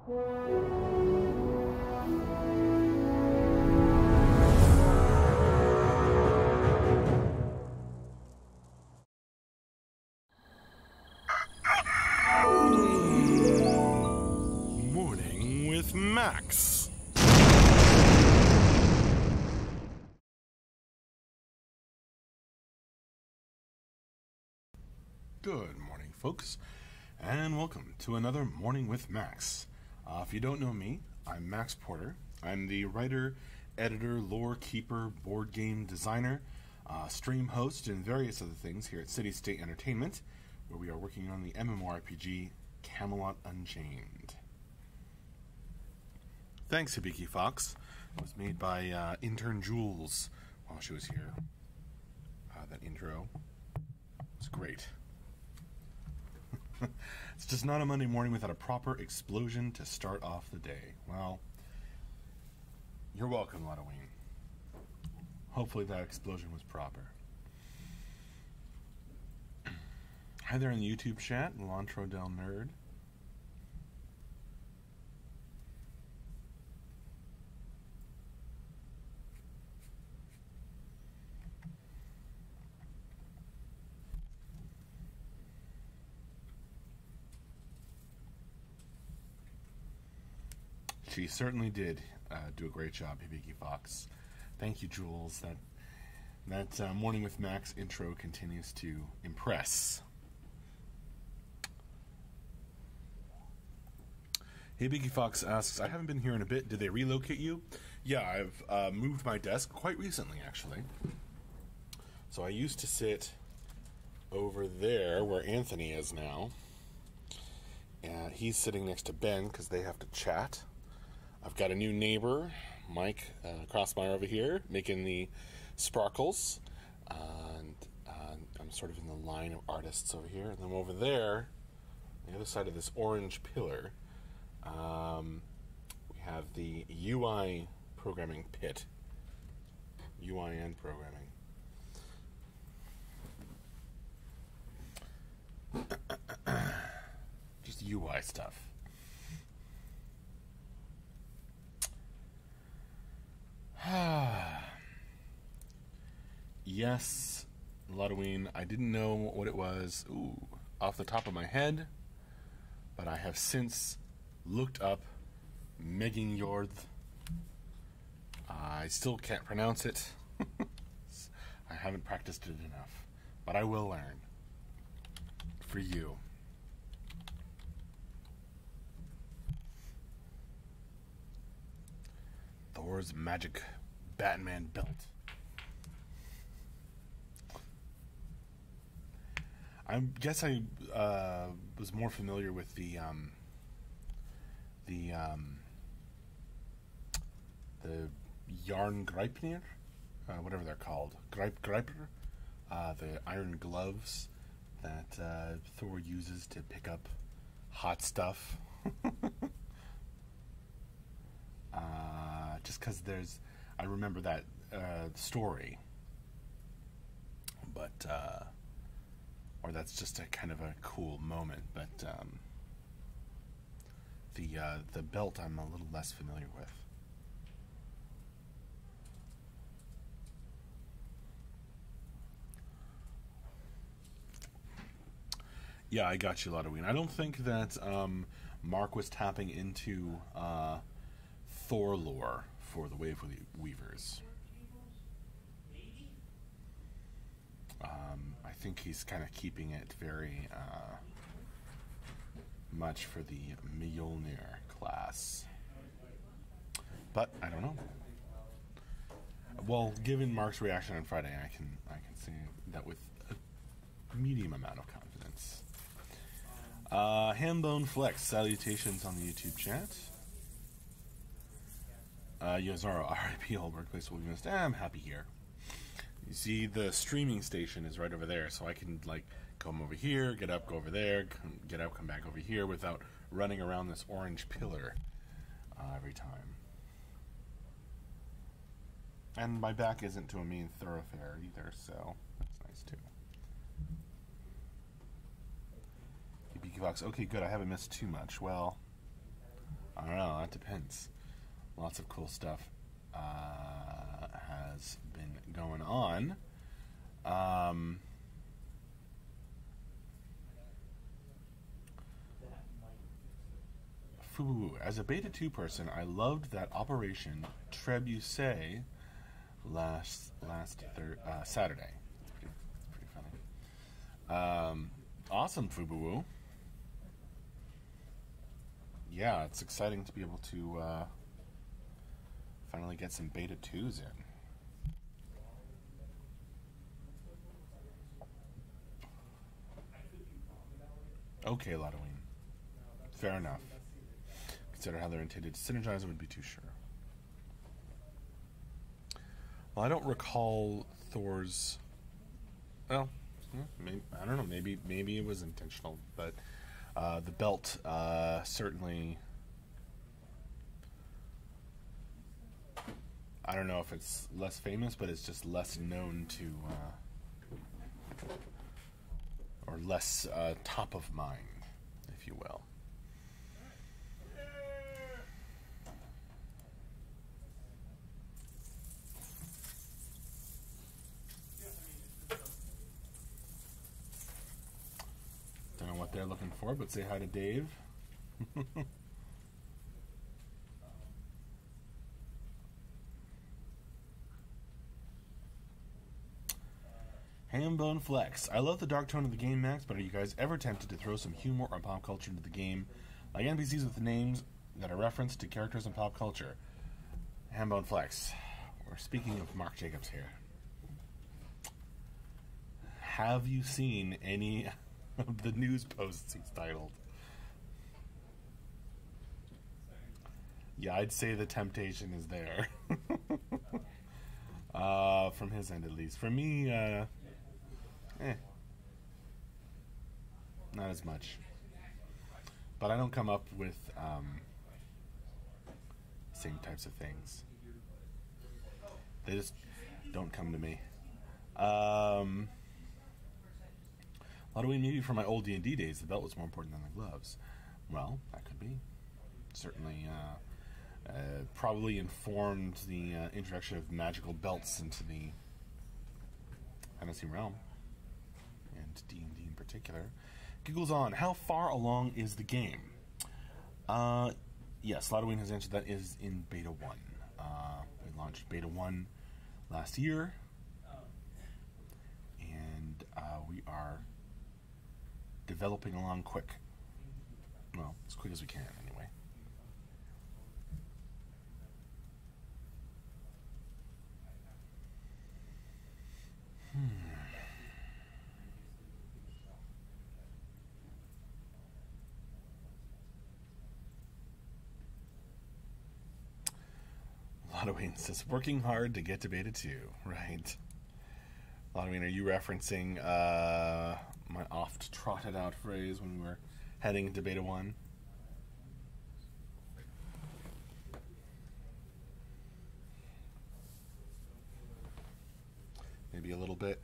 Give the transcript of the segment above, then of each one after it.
Morning with Max. Good morning, folks, and welcome to another Morning with Max. If you don't know me, I'm Max Porter. I'm the writer, editor, lore keeper, board game designer, stream host, and various other things here at City State Entertainment, where we are working on the MMORPG Camelot Unchained. Thanks, Hibiki Fox. It was made by intern Jules while she was here. That intro was great. It's just not a Monday morning without a proper explosion to start off the day. Well, you're welcome, Ludoween. Hopefully that explosion was proper. Hi there in the YouTube chat, Lantro Del Nerd. She certainly did do a great job, Hibiki Fox. Thank you, Jules. That Morning with Max intro continues to impress. Hibiki Fox asks, I haven't been here in a bit. Did they relocate you? Yeah, I've moved my desk quite recently, actually. So I used to sit over there where Anthony is now. And he's sitting next to Ben because they have to chat. I've got a new neighbor, Mike Crossmeyer over here, making the sparkles. And I'm sort of in the line of artists over here. And then over there, on the other side of this orange pillar, we have the UI programming pit. UIN programming. Just UI stuff. Yes, Ludoween, I didn't know what it was off the top of my head, but I have since looked up Megan Yord. I still can't pronounce it. I haven't practiced it enough, but I will learn. For you. Thor's magic Batman belt. I guess I was more familiar with the Yarn Greipnir, whatever they're called, Greiper, the iron gloves that Thor uses to pick up hot stuff. Just because I remember that story, but or that's just a kind of a cool moment. But the belt I'm a little less familiar with. Yeah, I got you, Ludoween. I don't think that Mark was tapping into Thor lore for the Wave Weavers. I think he's kind of keeping it very much for the Mjolnir class. But I don't know. Well, given Mark's reaction on Friday, I can say that with a medium amount of confidence. Hambone Flex, salutations on the YouTube chat. Yozaro, RIP, old workplace will be missed. I'm happy here. You see, the streaming station is right over there, so I can, like, come over here, get up, go over there, get up, come back over here without running around this orange pillar every time. And my back isn't to a main thoroughfare either, so that's nice too. BQ Fox, okay, good, I haven't missed too much. Well, I don't know. That depends. Lots of cool stuff has been going on. Fubu, as a Beta 2 person, I loved that Operation Trebuchet last Saturday. It's pretty funny. Awesome, Fubu. Yeah, it's exciting to be able to finally get some Beta 2s in. Okay, Ladoween. Fair enough. Consider how they're intended to synergize, I would be too sure. Well, I don't recall Thor's... Well, maybe, I don't know. Maybe it was intentional, but the belt certainly... I don't know if it's less famous, but it's just less known to... or less top of mind, if you will. Don't know what they're looking for, but say hi to Dave. Hambone Flex. I love the dark tone of the game, Max, but are you guys ever tempted to throw some humor or pop culture into the game? Like NPCs with names that are referenced to characters in pop culture. Hambone Flex. We're speaking of Mark Jacobs here. Have you seen any of the news posts he's titled? Yeah, I'd say the temptation is there. From his end, at least. For me, not as much. But I don't come up with same types of things. They just don't come to me. Maybe from my old D&D days, the belt was more important than the gloves. Well, that could be. Certainly, probably informed the introduction of magical belts into the fantasy realm, and D&D in particular. Giggles on, how far along is the game? Yes, Ladoween has answered that is in Beta 1. We launched Beta 1 last year, and we are developing along quick. Well, as quick as we can, anyway. Ladoween says, working hard to get to Beta 2. Right. Ladoween, are you referencing my oft-trotted out phrase when we were heading into Beta 1? Maybe a little bit.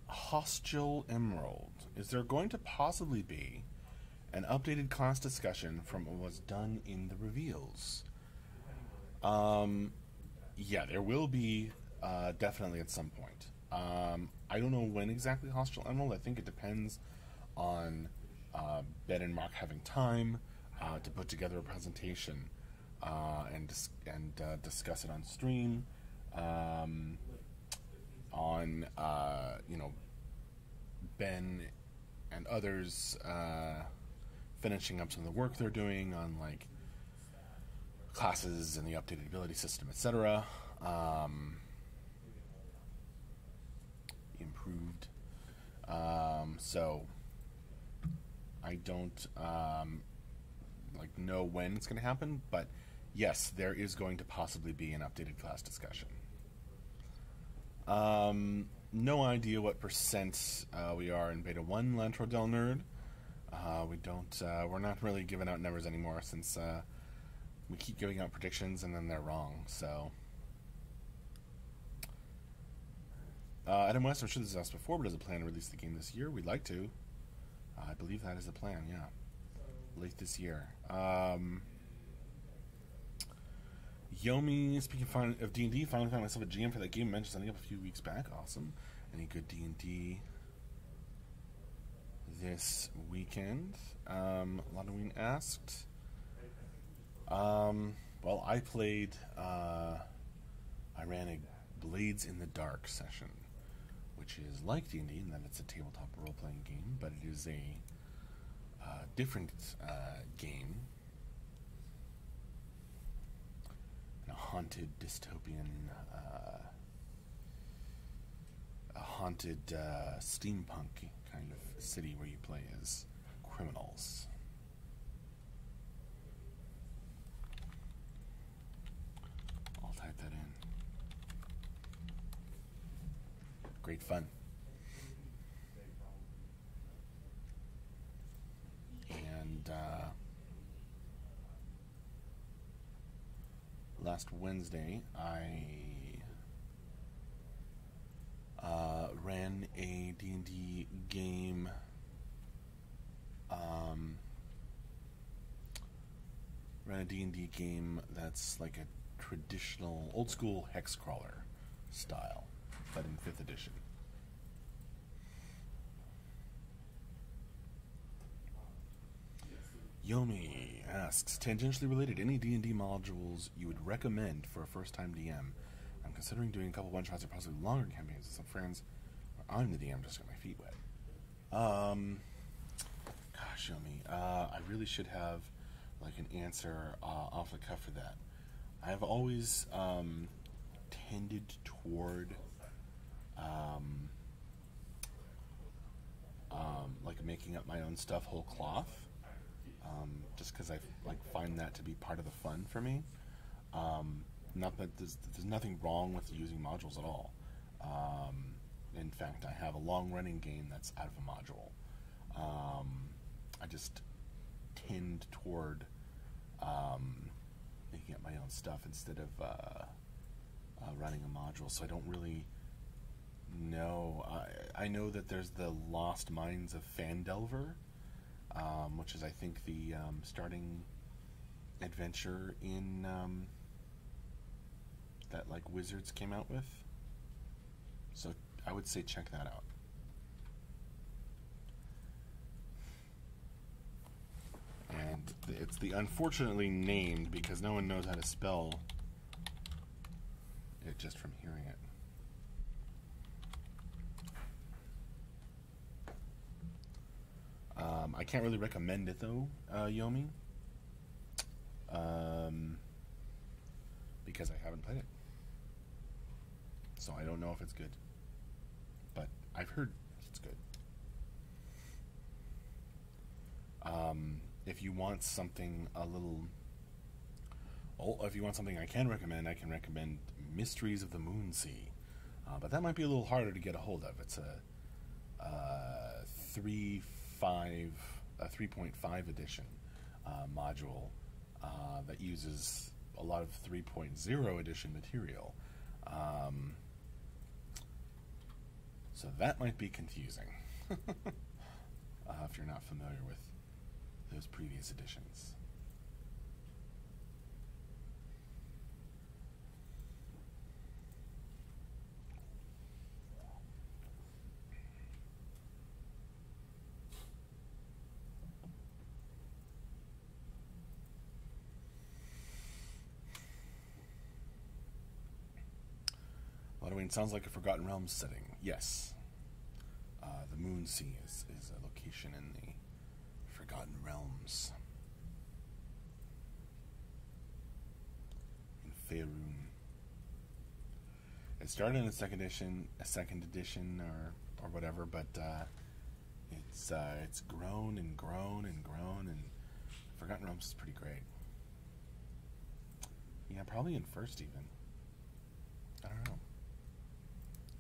Hostile Emerald. Is there going to possibly be an updated class discussion from what was done in the reveals? Yeah, there will be definitely at some point. I don't know when exactly Hostile Emerald. I think it depends on Ben and Mark having time to put together a presentation and discuss it on stream. On Ben and others finishing up some of the work they're doing on like classes and the updated ability system, etc. approved. So I don't know when it's going to happen, but yes, there is going to possibly be an updated class discussion. No idea what percent we are in Beta 1 Lantro Del Nerd. We're not really giving out numbers anymore since we keep giving out predictions and then they're wrong, so. Adam West, I'm sure this was asked before, but does it plan to release the game this year? We'd like to. I believe that is the plan, yeah. Late this year. Yomi, speaking of D&D, finally found myself a GM for that game I mentioned something up a few weeks back. Awesome. Any good D&D this weekend? Lonoween asked. Well, I played, I ran a Blades in the Dark session, which is like D&D in that it's a tabletop role-playing game, but it is a different game. A haunted dystopian, a haunted steampunk kind of city where you play as criminals. I'll type that in. Great fun. And last Wednesday, I ran a D&D game. Ran a D&D game that's like a traditional, old-school hex crawler style, but in 5th edition. Yomi asks, tangentially related, any D&D modules you would recommend for a first-time DM? I'm considering doing a couple one-shots or possibly longer campaigns with some friends where I'm the DM just to get my feet wet. Gosh, Yomi, I really should have like an answer off the cuff for that. I've always tended toward like making up my own stuff whole cloth. Just because I find that to be part of the fun for me. Not that there's nothing wrong with using modules at all. In fact, I have a long-running game that's out of a module. I just tend toward making up my own stuff instead of running a module, so I don't really know. I know that there's the Lost Mines of Phandelver, which is, I think, the starting adventure in that like Wizards came out with. So I would say check that out. And it's the unfortunately named because no one knows how to spell it just from hearing it. I can't really recommend it though, Yomi, because I haven't played it, so I don't know if it's good, but I've heard it's good. If you want something if you want something I can recommend Mysteries of the Moonsea, but that might be a little harder to get a hold of. It's a 3.5 edition module that uses a lot of 3.0 edition material. So that might be confusing if you're not familiar with those previous editions. Sounds like a Forgotten Realms setting. Yes. The Moonsea is a location in the Forgotten Realms. In Faerun. It started in a second edition or or whatever, but it's grown and grown and grown, and Forgotten Realms is pretty great. Yeah, probably in first even. I don't know.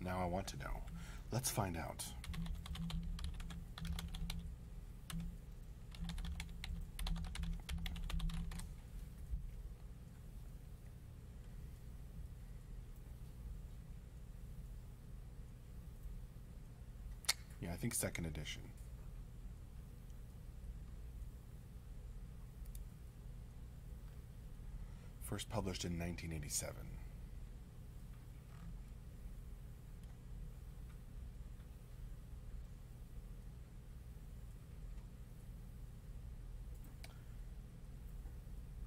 Now I want to know. Let's find out. Yeah, I think second edition. First published in 1987.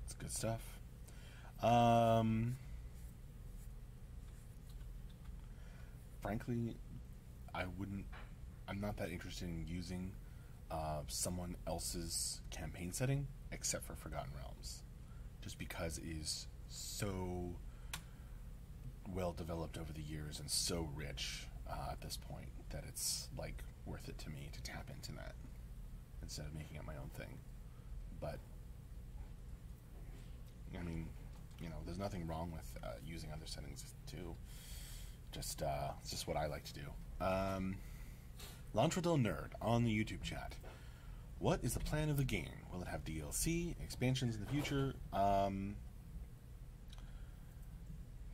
It's good stuff. Frankly, I'm not that interested in using someone else's campaign setting, except for Forgotten Realms, just because it is so well developed over the years and so rich at this point that it's like worth it to me to tap into that instead of making it my own thing. But I mean, you know, there's nothing wrong with using other settings too. Just it's just what I like to do. L'Entredel Nerd on the YouTube chat. What is the plan of the game? Will it have DLC, expansions in the future?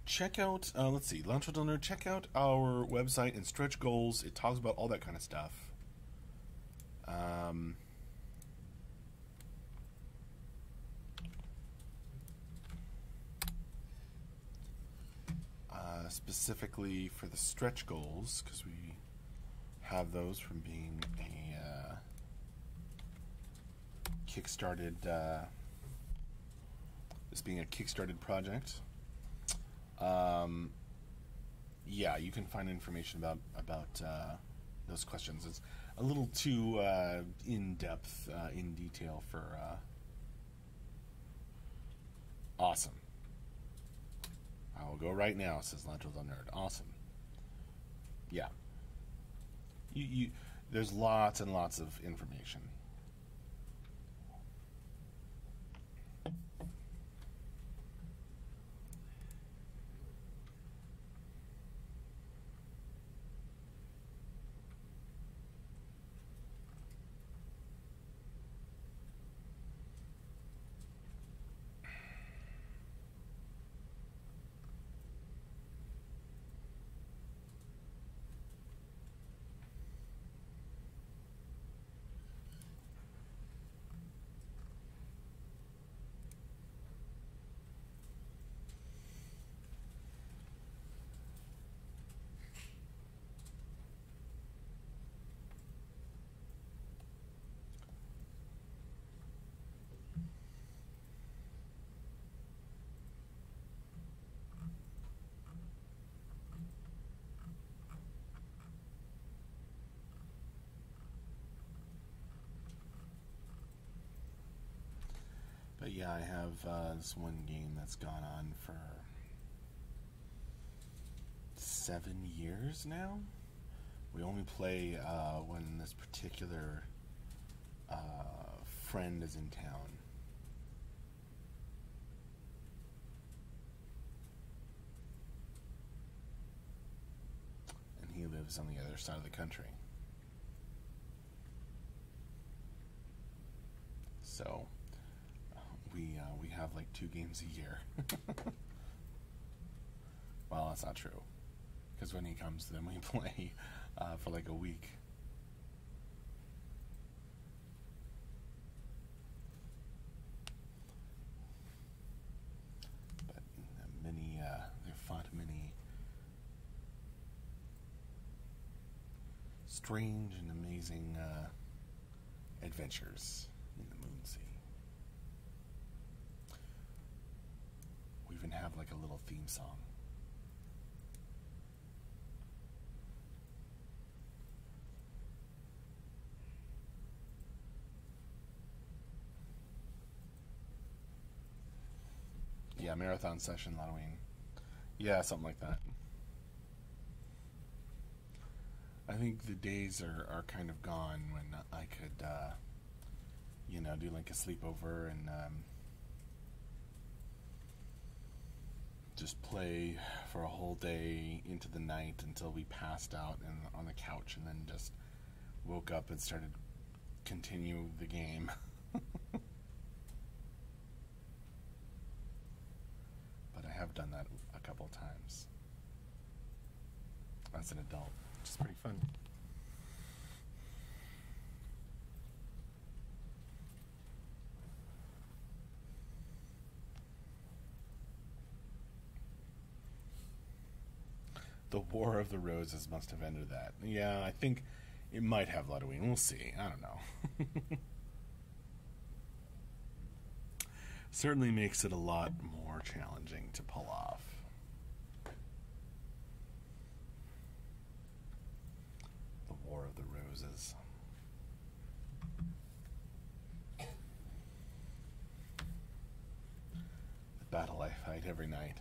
Check out, let's see, L'Entredel Nerd, check out our website and stretch goals. It talks about all that kind of stuff. Specifically for the stretch goals, because we have those from being a kickstarted, this being a kickstarted project. Yeah, you can find information about those questions. It's a little too in depth, in detail for awesome. I will go right now, says L'Entredel Nerd. Awesome. Yeah. There's lots and lots of information. But yeah, I have this one game that's gone on for 7 years now. We only play when this particular friend is in town. And he lives on the other side of the country. So we have like 2 games a year. Well, that's not true, because when he comes, then we play for like a week. But they've fought many strange and amazing adventures in the Moonsea. We even have like a little theme song. Yeah, marathon session, Halloween. Yeah, something like that. think the days are kind of gone when I could, do like a sleepover and just play for a whole day into the night until we passed out and on the couch, and then just woke up and started continue the game. But I have done that a couple times as an adult, which is pretty fun. The War of the Roses must have ended that. Yeah, I think it might have Ludwig. We'll see. I don't know. Certainly makes it a lot more challenging to pull off. The War of the Roses. The battle I fight every night.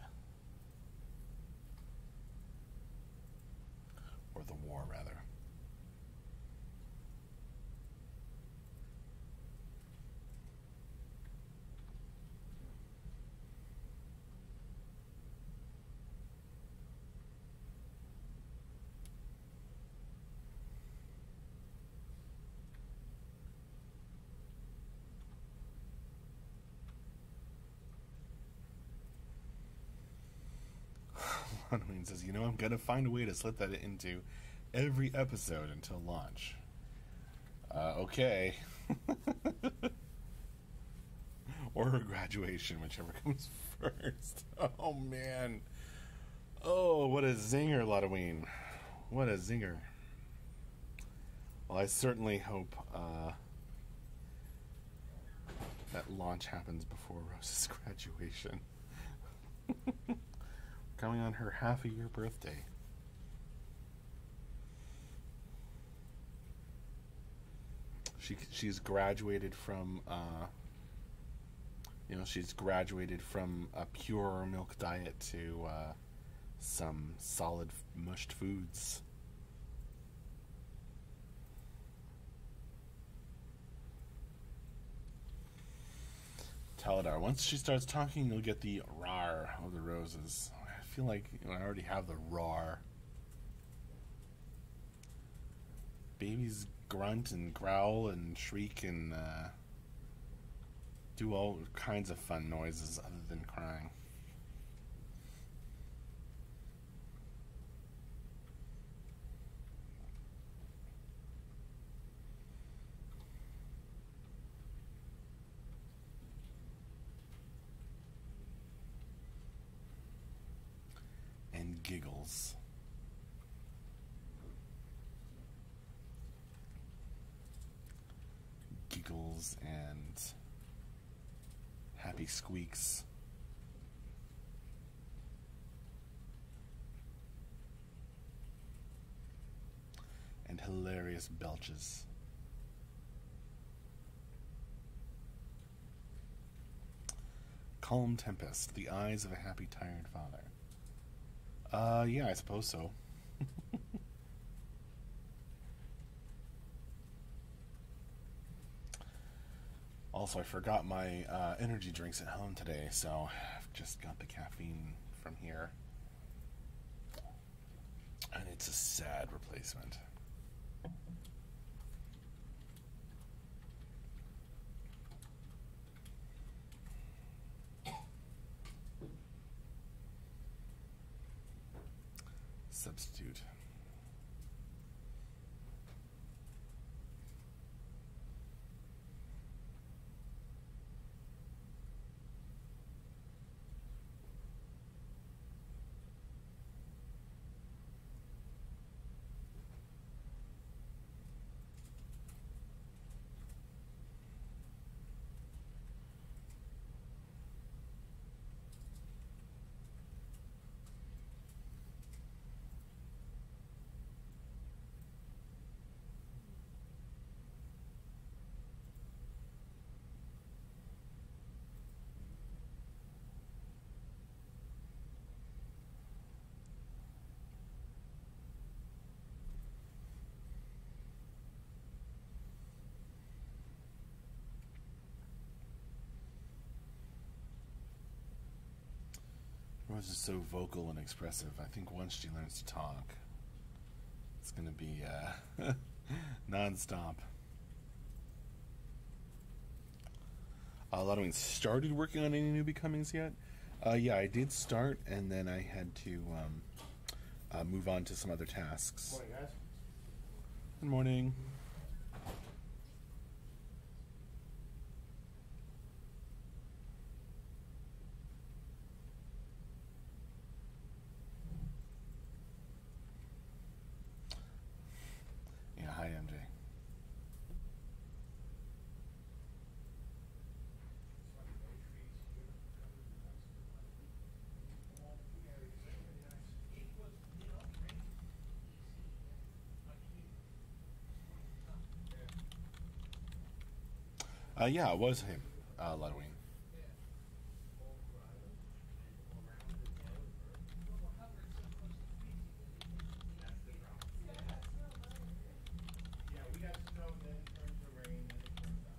Or the war, rather. Lonwayne says, I'm going to find a way to slip that into every episode until launch. Okay. Or graduation, whichever comes first. Oh, man. Oh, what a zinger, Lonwayne. What a zinger. Well, I certainly hope that launch happens before Rose's graduation. Coming on her half-a-year birthday. She's graduated from she's graduated from a pure milk diet to some solid mushed foods. Taladar, once she starts talking, you'll get the rar of the roses. I feel like I already have the rar. Babies grunt and growl and shriek and do all kinds of fun noises other than crying. And giggles. Giggles and happy squeaks. And hilarious belches. Calm tempest, the eyes of a happy, tired father. Yeah, I suppose so. Also, I forgot my energy drinks at home today, so I've just got the caffeine from here. And it's a sad replacement. Substitute. Rose is so vocal and expressive. I think once she learns to talk, it's going to be non-stop. Ludwig started working on any new Becomings yet? Yeah, I did start, and then I had to move on to some other tasks. Morning, guys. Good morning. Yeah, hi, MJ. Yeah, it was him, Ludwig. Yeah, we got snow, then it turns to rain, then it turns to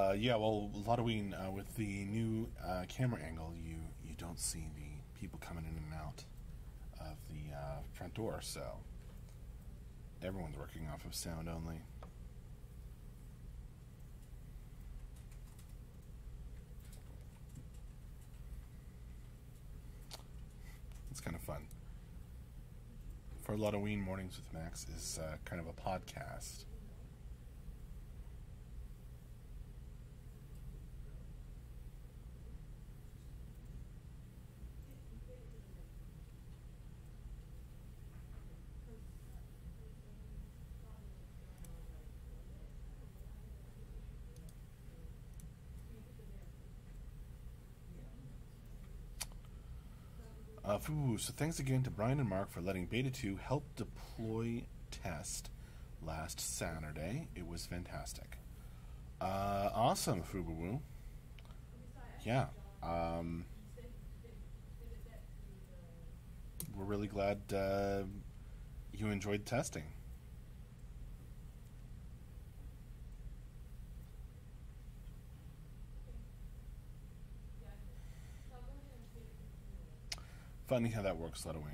ice. Yeah, well, Ludwig, with the new camera angle, you don't see the people coming in and out of the front door, so everyone's working off of sound only. It's kind of fun. For Ludwig, Mornings with Max is kind of a podcast. So thanks again to Brian and Mark for letting Beta 2 help deploy test last Saturday. It was fantastic. Awesome, Fubu. Yeah. We're really glad you enjoyed testing. Funny how that works, Ludwig.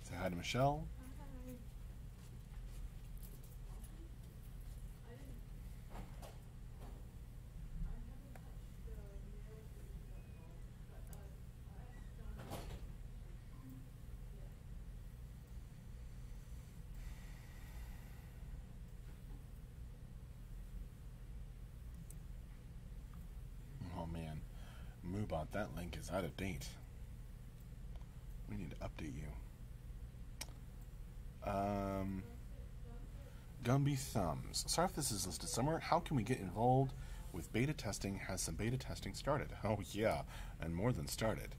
Say hi to Michelle. Oh man, Moobot, that link is out of date. We need to update you. Gumby Thumbs. Sorry if this is listed somewhere. How can we get involved with beta testing? Has some beta testing started? Oh yeah, and more than started.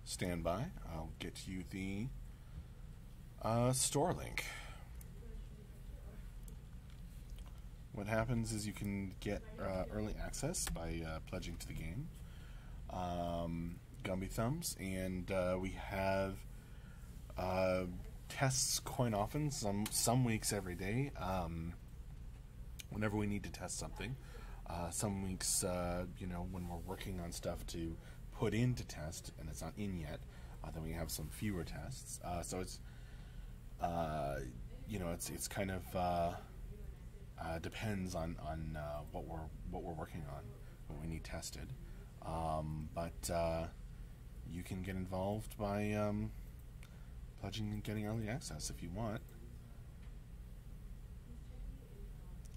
Stand by. I'll get you the store link. What happens is you can get early access by pledging to the game. Gumby Thumbs, and we have tests quite often, some weeks every day, whenever we need to test something. Some weeks, when we're working on stuff to put into test and it's not in yet, then we have some fewer tests. So it's it's kind of depends on what we're working on, what we need tested. But you can get involved by pledging and getting early access if you want.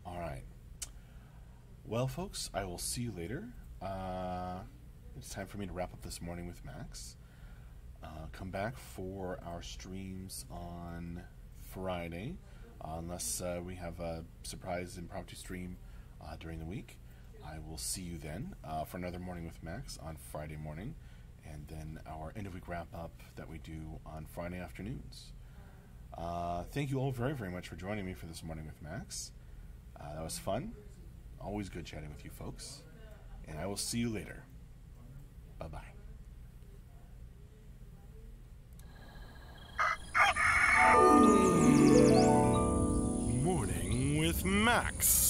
Alright. Well, folks, I will see you later. It's time for me to wrap up this morning with Max. Come back for our streams on Friday, unless we have a surprise impromptu stream during the week. I will see you then for another Morning with Max on Friday morning, and then our end of week wrap up that we do on Friday afternoons. Thank you all very, very much for joining me for this Morning with Max. That was fun. Always good chatting with you folks. And I will see you later. Bye-bye. Morning with Max.